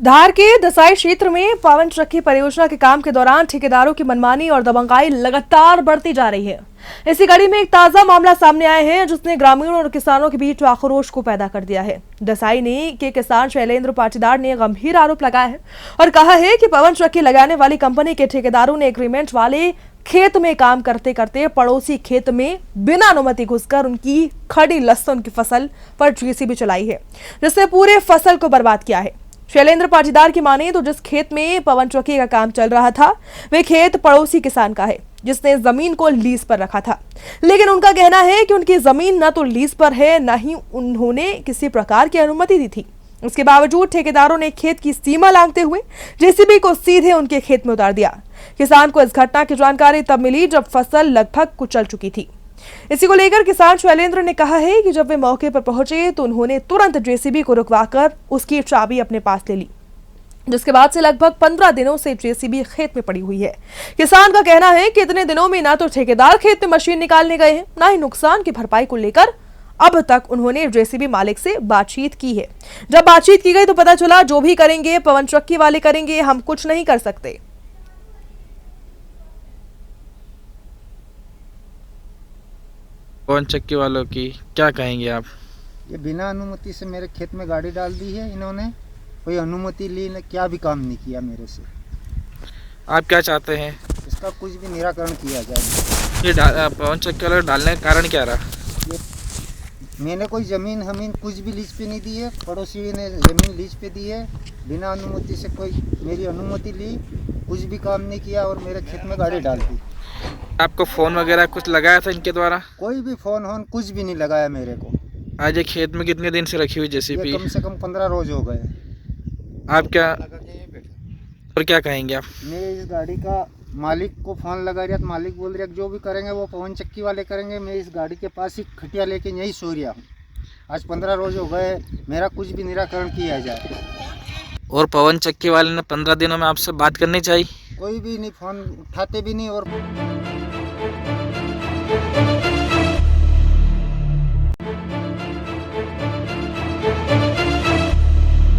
धार के दसाई क्षेत्र में पवन चक्की परियोजना के काम के दौरान ठेकेदारों की मनमानी और दबंगाई लगातार बढ़ती जा रही है। इसी कड़ी में एक ताजा मामला सामने आया है जिसने ग्रामीणों और किसानों के बीच आक्रोश को पैदा कर दिया है। दसाई ने के किसान शैलेंद्र पाटीदार ने गंभीर आरोप लगाया है और कहा है कि पवन चक्की लगाने वाली कंपनी के ठेकेदारों ने एग्रीमेंट वाले खेत में काम करते करते पड़ोसी खेत में बिना अनुमति घुसकर उनकी खड़ी लहसुन की फसल पर जेसीबी चलाई है, जिससे पूरे फसल को बर्बाद किया है। शैलेंद्र पाटीदार की माने तो जिस खेत में पवन चक्की का काम चल रहा था वे खेत पड़ोसी किसान का है जिसने जमीन को लीज पर रखा था, लेकिन उनका कहना है कि उनकी जमीन न तो लीज पर है न ही उन्होंने किसी प्रकार की अनुमति दी थी। इसके बावजूद ठेकेदारों ने खेत की सीमा लांघते हुए जेसीबी को सीधे उनके खेत में उतार दिया। किसान को इस घटना की जानकारी तब मिली जब फसल लगभग कुचल चुकी थी। इसी को लेकर किसान शैलेंद्र ने कहा है कि जब वे मौके पर पहुंचे तो उन्होंने तुरंत जेसीबी को रुकवाकर उसकी चाबी अपने पास ले ली, जिसके बाद से लगभग 15 दिनों से जेसीबी खेत में पड़ी हुई है। किसान का कहना है कि इतने दिनों में ना तो ठेकेदार खेत में मशीन निकालने गए हैं, ना ही नुकसान की भरपाई को लेकर अब तक उन्होंने जेसीबी मालिक से बातचीत की है। जब बातचीत की गई तो पता चला जो भी करेंगे पवन चक्की वाले करेंगे, हम कुछ नहीं कर सकते। पवन चक्की वालों की क्या कहेंगे आप? ये बिना अनुमति से मेरे खेत में गाड़ी डाल दी है इन्होंने, कोई अनुमति ली न, क्या भी काम नहीं किया मेरे से। आप क्या चाहते हैं? इसका कुछ भी निराकरण किया जाए। ये पवन चक्की वाले डालने का कारण क्या रहा? ये मैंने कोई ज़मीन हमीन कुछ भी लीज पे नहीं दी है, पड़ोसी ने ज़मीन लीज पे दी है बिना अनुमति से। कोई मेरी अनुमति ली, कुछ भी काम नहीं किया और मेरे खेत में गाड़ी डाल दी। आपको फ़ोन वगैरह कुछ लगाया था इनके द्वारा? कोई भी फ़ोन होन कुछ भी नहीं लगाया मेरे को। आज ये खेत में कितने दिन से रखी हुई जेसीबी? कम से कम 15 रोज हो गए। आप क्या और क्या कहेंगे आप? मैं इस गाड़ी का मालिक को फ़ोन लगा रहा था, मालिक बोल रहा जो भी करेंगे वो पवन चक्की वाले करेंगे। मैं इस गाड़ी के पास ही खटिया लेके यहीं सो रहा हूँ। आज 15 रोज हो गए, मेरा कुछ भी निराकरण किया जाए। और पवन चक्की वाले ने 15 दिनों में आपसे बात करनी चाहिए? कोई भी नहीं, फ़ोन उठाते भी नहीं। और